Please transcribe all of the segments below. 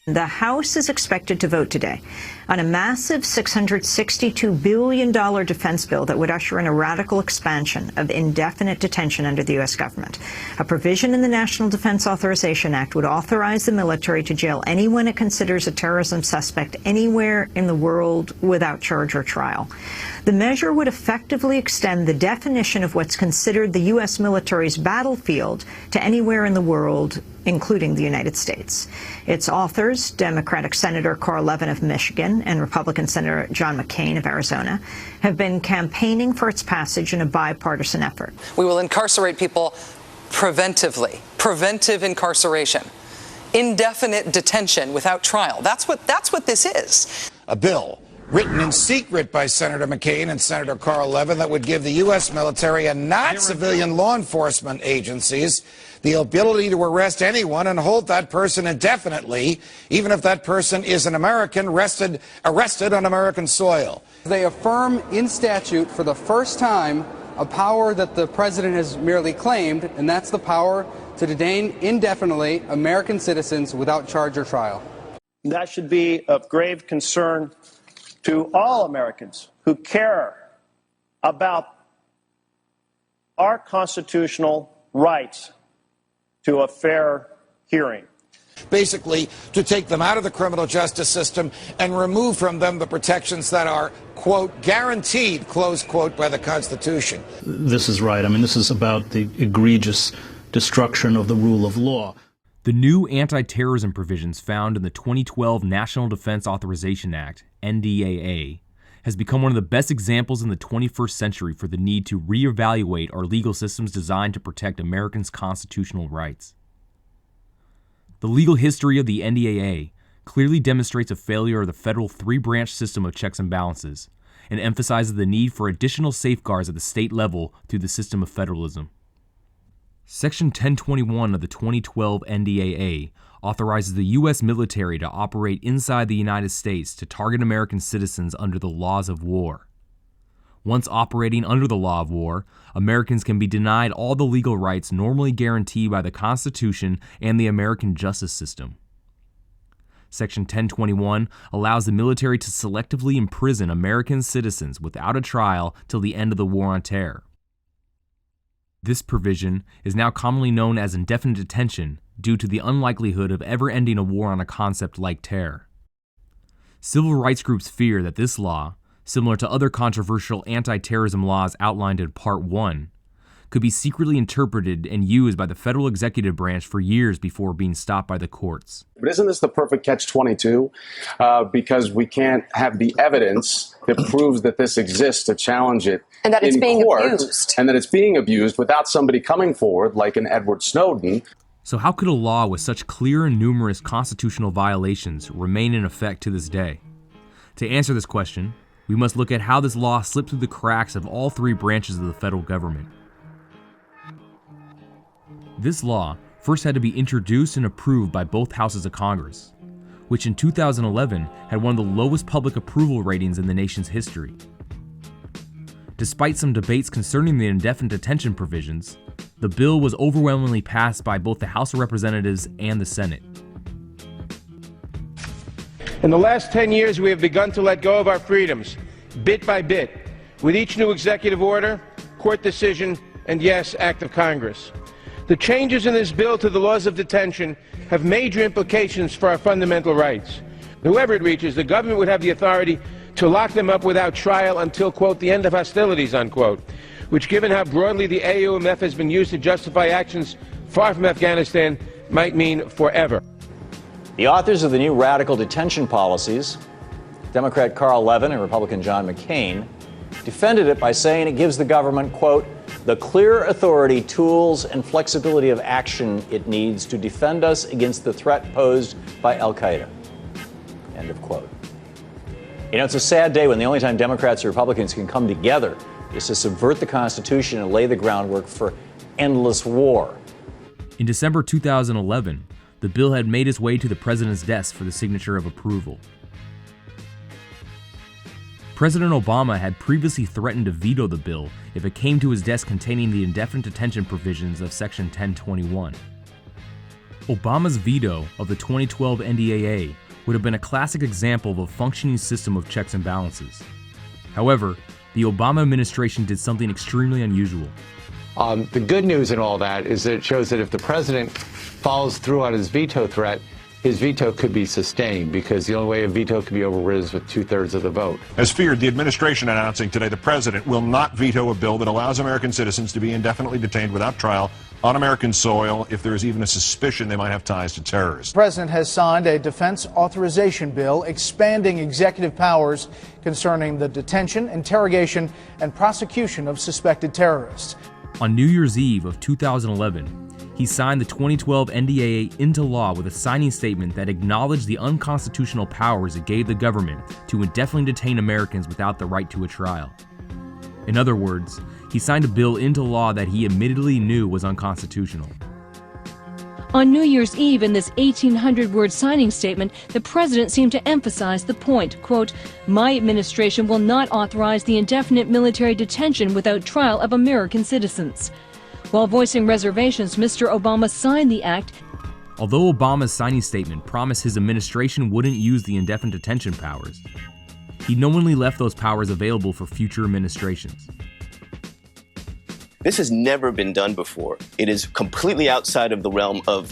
The House is expected to vote today on a massive $662 billion defense bill that would usher in a radical expansion of indefinite detention under the U.S. government. A provision in the National Defense Authorization Act would authorize the military to jail anyone it considers a terrorism suspect anywhere in the world without charge or trial. The measure would effectively extend the definition of what's considered the U.S. military's battlefield to anywhere in the world, including the United States. Its authors, Democratic Senator Carl Levin of Michigan and Republican Senator John McCain of Arizona, have been campaigning for its passage in a bipartisan effort. We will incarcerate people preventively, preventive incarceration, indefinite detention without trial. That's what this is. A bill written in secret by Senator McCain and Senator Carl Levin that would give the U.S. military and not civilian law enforcement agencies the ability to arrest anyone and hold that person indefinitely, even if that person is an American arrested on American soil. They affirm in statute for the first time a power that the president has merely claimed, and that's the power to detain indefinitely American citizens without charge or trial. That should be of grave concern to all Americans who care about our constitutional rights to a fair hearing. Basically, to take them out of the criminal justice system and remove from them the protections that are, quote, guaranteed, close quote, by the Constitution. This is right. I mean, this is about the egregious destruction of the rule of law. The new anti-terrorism provisions found in the 2012 National Defense Authorization Act, NDAA, has become one of the best examples in the 21st century for the need to reevaluate our legal systems designed to protect Americans' constitutional rights. The legal history of the NDAA clearly demonstrates a failure of the federal three-branch system of checks and balances, and emphasizes the need for additional safeguards at the state level through the system of federalism. Section 1021 of the 2012 NDAA authorizes the U.S. military to operate inside the United States to target American citizens under the laws of war. Once operating under the law of war, Americans can be denied all the legal rights normally guaranteed by the Constitution and the American justice system. Section 1021 allows the military to selectively imprison American citizens without a trial till the end of the War on Terror. This provision is now commonly known as indefinite detention due to the unlikelihood of ever ending a war on a concept like terror. Civil rights groups fear that this law, similar to other controversial anti-terrorism laws outlined in Part 1, could be secretly interpreted and used by the federal executive branch for years before being stopped by the courts. But isn't this the perfect catch-22? Because we can't have the evidence that proves that this exists to challenge it and that it's being abused. And that it's being abused without somebody coming forward like an Edward Snowden. So how could a law with such clear and numerous constitutional violations remain in effect to this day? To answer this question, we must look at how this law slipped through the cracks of all three branches of the federal government. This law first had to be introduced and approved by both houses of Congress, which in 2011 had one of the lowest public approval ratings in the nation's history. Despite some debates concerning the indefinite detention provisions, the bill was overwhelmingly passed by both the House of Representatives and the Senate. In the last 10 years, we have begun to let go of our freedoms, bit by bit, with each new executive order, court decision, and yes, act of Congress. The changes in this bill to the laws of detention have major implications for our fundamental rights. Whoever it reaches, the government would have the authority to lock them up without trial until, quote, the end of hostilities, unquote, which, given how broadly the AUMF has been used to justify actions far from Afghanistan, might mean forever. The authors of the new radical detention policies, Democrat Carl Levin and Republican John McCain, defended it by saying it gives the government, quote, the clear authority, tools, and flexibility of action it needs to defend us against the threat posed by al-Qaeda, end of quote. You know, it's a sad day when the only time Democrats and Republicans can come together is to subvert the Constitution and lay the groundwork for endless war. In December 2011, the bill had made its way to the president's desk for the signature of approval. President Obama had previously threatened to veto the bill if it came to his desk containing the indefinite detention provisions of Section 1021. Obama's veto of the 2012 NDAA would have been a classic example of a functioning system of checks and balances. However, the Obama administration did something extremely unusual. The good news in all that is that it shows that if the president follows through on his veto threat, his veto could be sustained, because the only way a veto can be overridden is with 2/3 of the vote. As feared, the administration announcing today the president will not veto a bill that allows American citizens to be indefinitely detained without trial on American soil if there is even a suspicion they might have ties to terrorists. The president has signed a defense authorization bill expanding executive powers concerning the detention, interrogation, and prosecution of suspected terrorists. On New Year's Eve of 2011, he signed the 2012 NDAA into law with a signing statement that acknowledged the unconstitutional powers it gave the government to indefinitely detain Americans without the right to a trial. In other words, he signed a bill into law that he admittedly knew was unconstitutional. On New Year's Eve, in this 1,800-word signing statement, the president seemed to emphasize the point, quote, "My administration will not authorize the indefinite military detention without trial of American citizens." While voicing reservations, Mr. Obama signed the act. Although Obama's signing statement promised his administration wouldn't use the indefinite detention powers, he knowingly left those powers available for future administrations. This has never been done before. It is completely outside of the realm of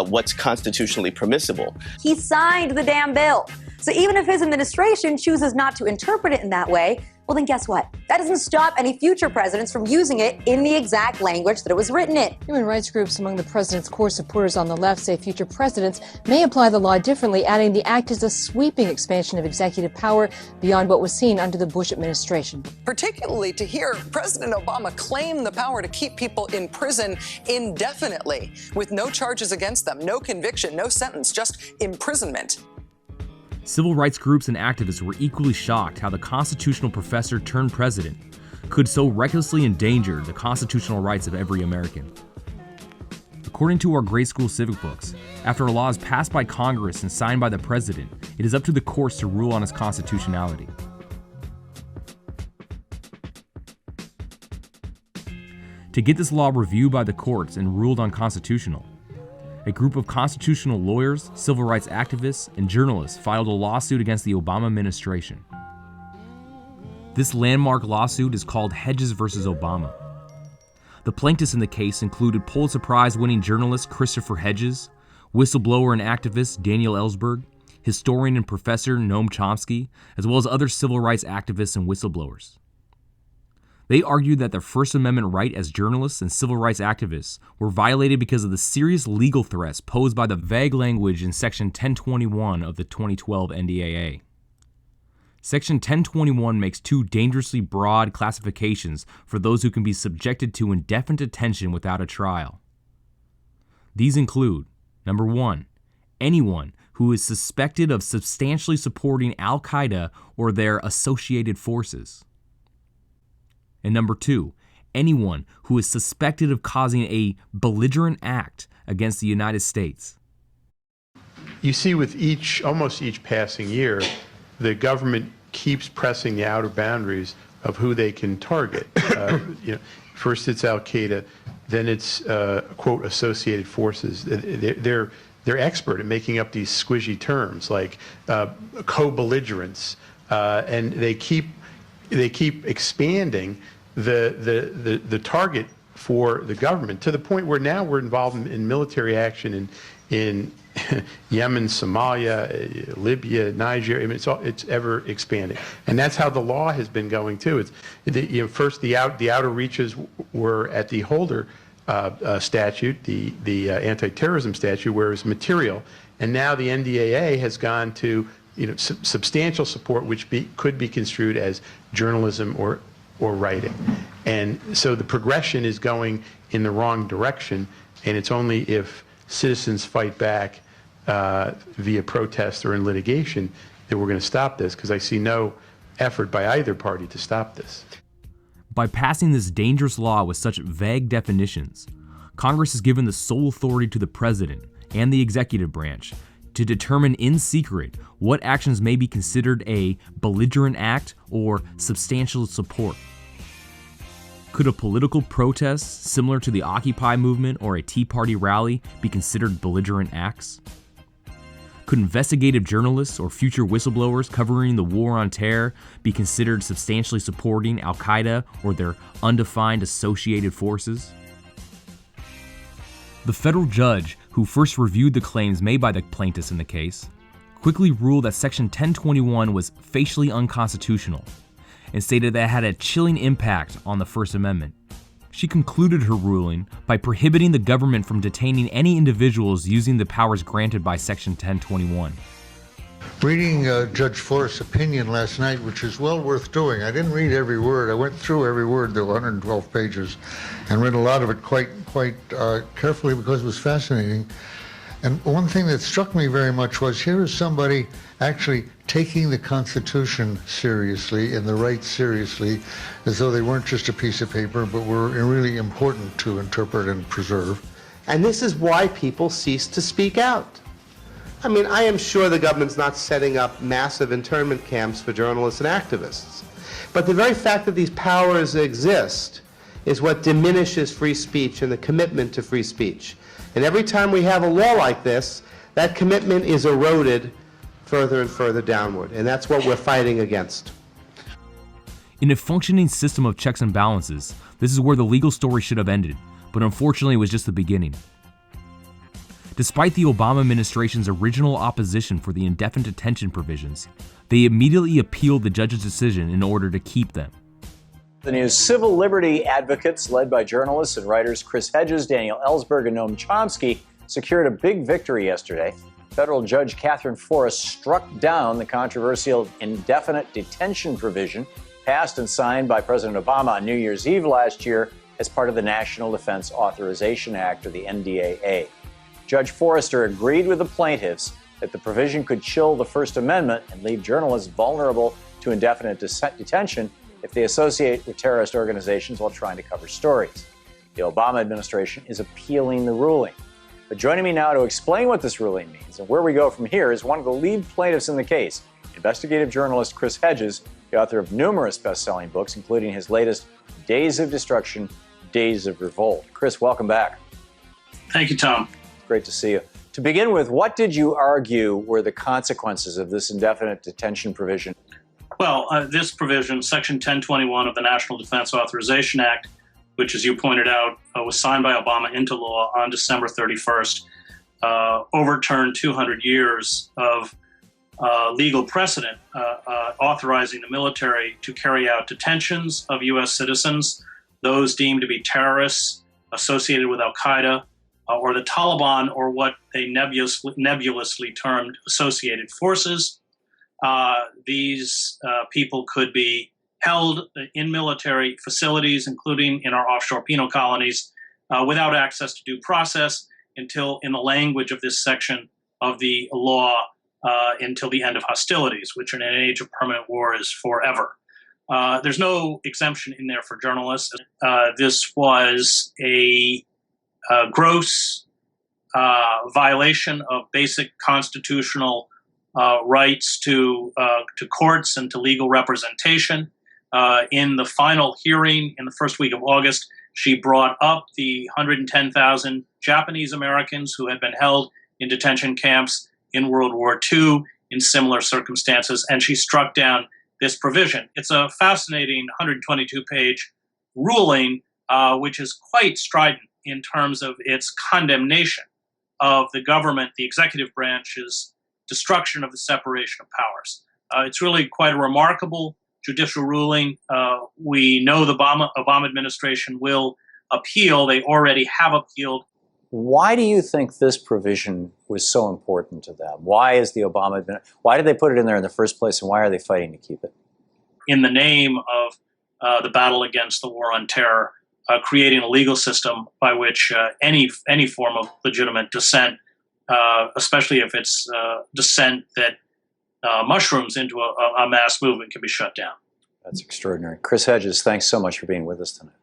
what's constitutionally permissible. He signed the damn bill. So even if his administration chooses not to interpret it in that way, well, then guess what? That doesn't stop any future presidents from using it in the exact language that it was written in. Human rights groups among the president's core supporters on the left say future presidents may apply the law differently, adding the act is a sweeping expansion of executive power beyond what was seen under the Bush administration. Particularly to hear President Obama claim the power to keep people in prison indefinitely with no charges against them, no conviction, no sentence, just imprisonment. Civil rights groups and activists were equally shocked how the constitutional professor turned president could so recklessly endanger the constitutional rights of every American. According to our grade school civic books, after a law is passed by Congress and signed by the president, it is up to the courts to rule on its constitutionality. To get this law reviewed by the courts and ruled unconstitutional, a group of constitutional lawyers, civil rights activists, and journalists filed a lawsuit against the Obama administration. This landmark lawsuit is called Hedges versus Obama. The plaintiffs in the case included Pulitzer Prize-winning journalist Christopher Hedges, whistleblower and activist Daniel Ellsberg, historian and professor Noam Chomsky, as well as other civil rights activists and whistleblowers. They argued that their First Amendment right as journalists and civil rights activists were violated because of the serious legal threats posed by the vague language in Section 1021 of the 2012 NDAA. Section 1021 makes two dangerously broad classifications for those who can be subjected to indefinite detention without a trial. These include, number 1, anyone who is suspected of substantially supporting Al-Qaeda or their associated forces. And number 2, anyone who is suspected of causing a belligerent act against the United States. You see, with almost each passing year, the government keeps pressing the outer boundaries of who they can target. First it's Al-Qaeda, then it's quote associated forces. They're expert at making up these squishy terms like co-belligerents, and they keep expanding the target for the government to the point where now we're involved in military action in Yemen, Somalia, Libya, Niger. I mean, it's ever expanding, and that's how the law has been going too. First the outer reaches were at the Holder statute, the anti-terrorism statute, where it's material, and now the NDAA has gone to substantial support, which could be construed as journalism or writing. And so the progression is going in the wrong direction, and it's only if citizens fight back via protest or in litigation that we're going to stop this, because I see no effort by either party to stop this. By passing this dangerous law with such vague definitions, Congress has given the sole authority to the president and the executive branch to determine in secret what actions may be considered a belligerent act or substantial support. Could a political protest similar to the Occupy movement or a Tea Party rally be considered belligerent acts? Could investigative journalists or future whistleblowers covering the war on terror be considered substantially supporting al-Qaeda or their undefined associated forces? The federal judge who first reviewed the claims made by the plaintiffs in the case quickly ruled that Section 1021 was facially unconstitutional and stated that it had a chilling impact on the First Amendment. She concluded her ruling by prohibiting the government from detaining any individuals using the powers granted by Section 1021. Reading Judge Forrest's opinion last night, which is well worth doing. I didn't read every word. I went through every word. There were 112 pages, and read a lot of it quite carefully because it was fascinating. And one thing that struck me very much was here is somebody actually taking the Constitution seriously and the rights seriously, as though they weren't just a piece of paper, but were really important to interpret and preserve. And this is why people cease to speak out. I mean, I am sure the government's not setting up massive internment camps for journalists and activists. But the very fact that these powers exist is what diminishes free speech and the commitment to free speech. And every time we have a law like this, that commitment is eroded further and further downward. And that's what we're fighting against. In a functioning system of checks and balances, this is where the legal story should have ended, but unfortunately it was just the beginning. Despite the Obama administration's original opposition for the indefinite detention provisions, they immediately appealed the judge's decision in order to keep them. The news: civil liberty advocates led by journalists and writers Chris Hedges, Daniel Ellsberg, and Noam Chomsky secured a big victory yesterday. Federal Judge Catherine Forrest struck down the controversial indefinite detention provision passed and signed by President Obama on New Year's Eve last year as part of the National Defense Authorization Act, or the NDAA. Judge Forrester agreed with the plaintiffs that the provision could chill the First Amendment and leave journalists vulnerable to indefinite detention if they associate with terrorist organizations while trying to cover stories. The Obama administration is appealing the ruling. But joining me now to explain what this ruling means and where we go from here is one of the lead plaintiffs in the case, investigative journalist Chris Hedges, the author of numerous best-selling books, including his latest Days of Destruction, Days of Revolt. Chris, welcome back. Thank you, Tom. Great to see you. To begin with, what did you argue were the consequences of this indefinite detention provision? Well, this provision, Section 1021 of the National Defense Authorization Act, which, as you pointed out, was signed by Obama into law on December 31st, overturned 200 years of legal precedent authorizing the military to carry out detentions of U.S. citizens, those deemed to be terrorists associated with al-Qaeda or the Taliban, or what they nebulously termed associated forces. These people could be held in military facilities, including in our offshore penal colonies, without access to due process until, in the language of this section of the law, until the end of hostilities, which in an age of permanent war is forever. There's no exemption in there for journalists. This was a gross violation of basic constitutional rights to courts and to legal representation. In the final hearing in the first week of August, she brought up the 110,000 Japanese Americans who had been held in detention camps in World War II in similar circumstances, and she struck down this provision. It's a fascinating 122-page ruling, which is quite strident in terms of its condemnation of the government, the executive branch's destruction of the separation of powers. It's really quite a remarkable judicial ruling. We know the Obama administration will appeal. They already have appealed. Why do you think this provision was so important to them? Why did they put it in there in the first place, and why are they fighting to keep it? In the name of the battle against the war on terror, creating a legal system by which any form of legitimate dissent, especially if it's dissent that mushrooms into a mass movement, can be shut down. That's extraordinary. Chris Hedges, thanks so much for being with us tonight.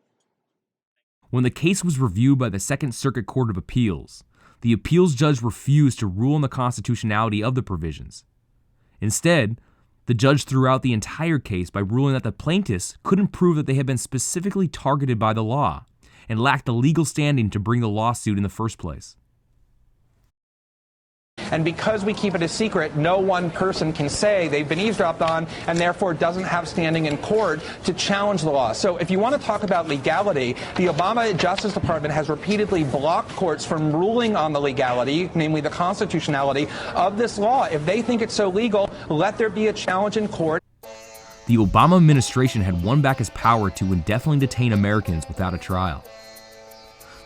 When the case was reviewed by the Second Circuit Court of Appeals, the appeals judge refused to rule on the constitutionality of the provisions. Instead, The judge threw out the entire case by ruling that the plaintiffs couldn't prove that they had been specifically targeted by the law and lacked the legal standing to bring the lawsuit in the first place. And because we keep it a secret, no one person can say they've been eavesdropped on and therefore doesn't have standing in court to challenge the law. So if you want to talk about legality, the Obama Justice Department has repeatedly blocked courts from ruling on the legality, namely the constitutionality of this law. If they think it's so legal, let there be a challenge in court. The Obama administration had won back its power to indefinitely detain Americans without a trial.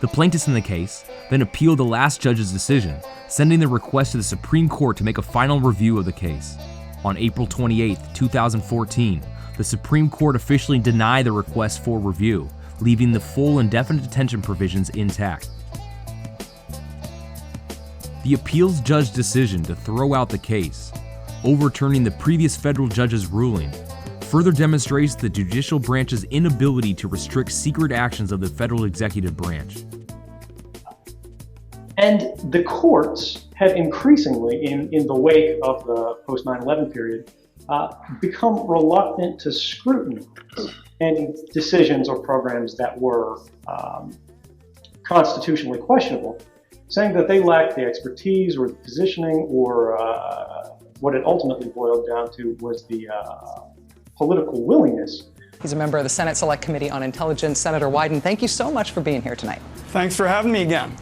The plaintiffs in the case then appealed the last judge's decision, sending the request to the Supreme Court to make a final review of the case. On April 28, 2014, the Supreme Court officially denied the request for review, leaving the full indefinite detention provisions intact. The appeals judge's decision to throw out the case, overturning the previous federal judge's ruling, further demonstrates the judicial branch's inability to restrict secret actions of the federal executive branch. And the courts have increasingly, in the wake of the post 9/11 period, become reluctant to scrutinize any decisions or programs that were constitutionally questionable, saying that they lacked the expertise or the positioning, or what it ultimately boiled down to was the political willingness. He's a member of the Senate Select Committee on Intelligence. Senator Wyden, thank you so much for being here tonight. Thanks for having me again.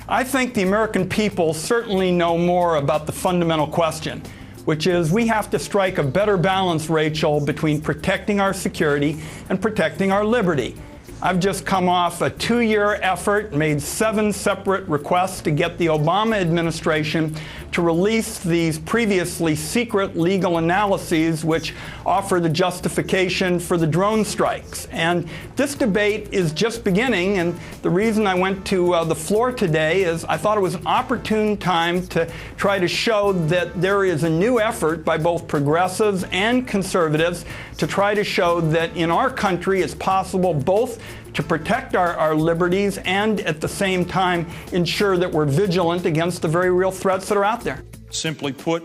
I think the American people certainly know more about the fundamental question, which is we have to strike a better balance, Rachel, between protecting our security and protecting our liberty. I've just come off a 2-year effort, made 7 separate requests to get the Obama administration to release these previously secret legal analyses which offer the justification for the drone strikes. And this debate is just beginning, and the reason I went to the floor today is I thought it was an opportune time to try to show that there is a new effort by both progressives and conservatives to try to show that in our country it's possible both to protect our liberties and at the same time ensure that we're vigilant against the very real threats that are out there. Simply put,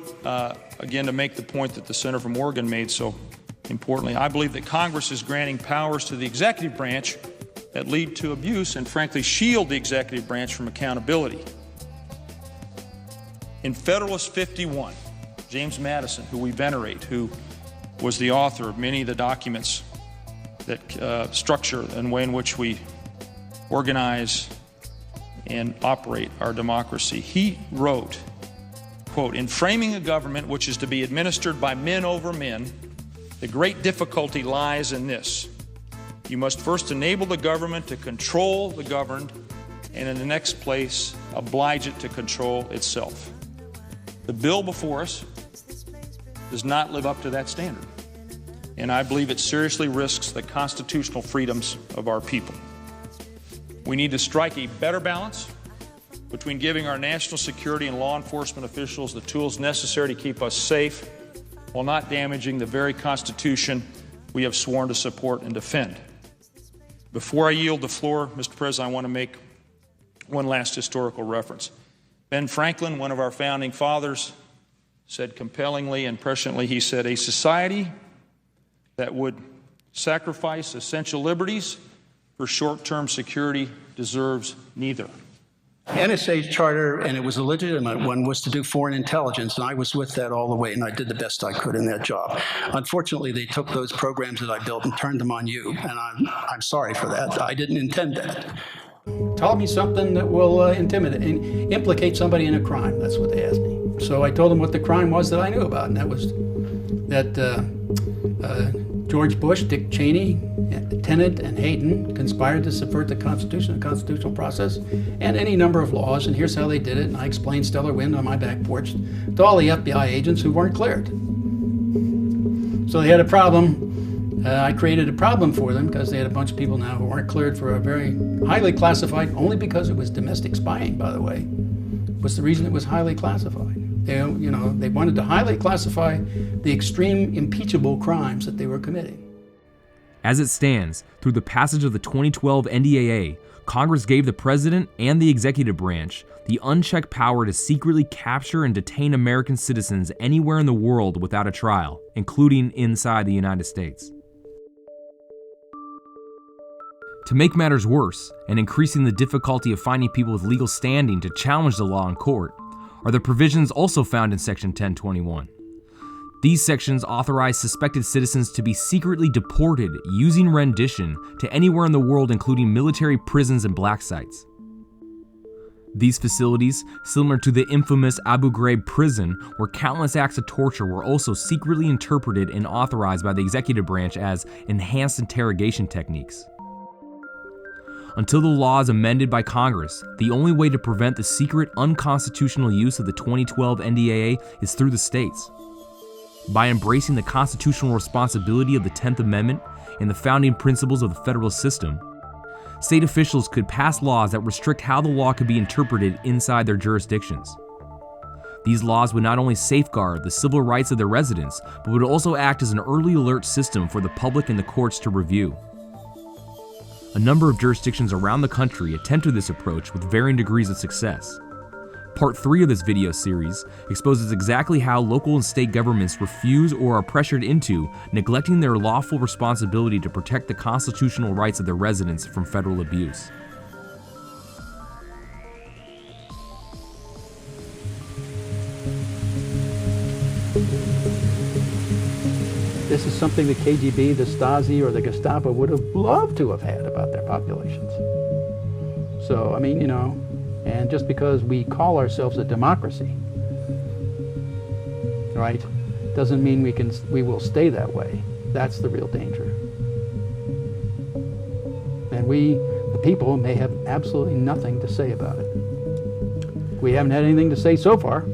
again, to make the point that the senator from Oregon made so importantly, I believe that Congress is granting powers to the executive branch that lead to abuse and, frankly, shield the executive branch from accountability. In Federalist 51, James Madison, who we venerate, who was the author of many of the documents that structure and way in which we organize and operate our democracy, he wrote, quote, "In framing a government which is to be administered by men over men, the great difficulty lies in this. You must first enable the government to control the governed, and in the next place, oblige it to control itself." The bill before us does not live up to that standard, and I believe it seriously risks the constitutional freedoms of our people. We need to strike a better balance between giving our national security and law enforcement officials the tools necessary to keep us safe while not damaging the very Constitution we have sworn to support and defend. Before I yield the floor, Mr. President, I want to make one last historical reference. Ben Franklin, one of our founding fathers, said compellingly and presciently, he said, "A society that would sacrifice essential liberties for short-term security deserves neither." NSA's charter, and it was a legitimate one, was to do foreign intelligence, and I was with that all the way, and I did the best I could in that job. Unfortunately, they took those programs that I built and turned them on you, and I'm sorry for that. I didn't intend that. Tell me something that will intimidate and implicate somebody in a crime. That's what they asked me. So I told them what the crime was that I knew about, and that was that George Bush, Dick Cheney, Tenet, and Hayden conspired to subvert the Constitution and constitutional process and any number of laws, and here's how they did it, and I explained stellar wind on my back porch to all the FBI agents who weren't cleared. So they had a problem. I created a problem for them because they had a bunch of people now who weren't cleared for a very highly classified, only because it was domestic spying, by the way, was the reason it was highly classified. They wanted to highly classify the extreme impeachable crimes that they were committing. As it stands, through the passage of the 2012 NDAA, Congress gave the president and the executive branch the unchecked power to secretly capture and detain American citizens anywhere in the world without a trial, including inside the United States. To make matters worse, and increasing the difficulty of finding people with legal standing to challenge the law in court, are the provisions also found in Section 1021. These sections authorize suspected citizens to be secretly deported using rendition to anywhere in the world, including military prisons and black sites. These facilities, similar to the infamous Abu Ghraib prison, where countless acts of torture were also secretly interpreted and authorized by the executive branch as enhanced interrogation techniques. Until the law is amended by Congress, the only way to prevent the secret, unconstitutional use of the 2012 NDAA is through the states. By embracing the constitutional responsibility of the 10th Amendment and the founding principles of the federal system, state officials could pass laws that restrict how the law could be interpreted inside their jurisdictions. These laws would not only safeguard the civil rights of their residents, but would also act as an early alert system for the public and the courts to review. A number of jurisdictions around the country attempted this approach with varying degrees of success. Part 3 of this video series exposes exactly how local and state governments refuse or are pressured into neglecting their lawful responsibility to protect the constitutional rights of their residents from federal abuse. This is something the KGB, the Stasi, or the Gestapo would have loved to have had about their populations. So, I mean, you know, and just because we call ourselves a democracy, right, doesn't mean we will stay that way. That's the real danger. And we, the people, may have absolutely nothing to say about it. We haven't had anything to say so far.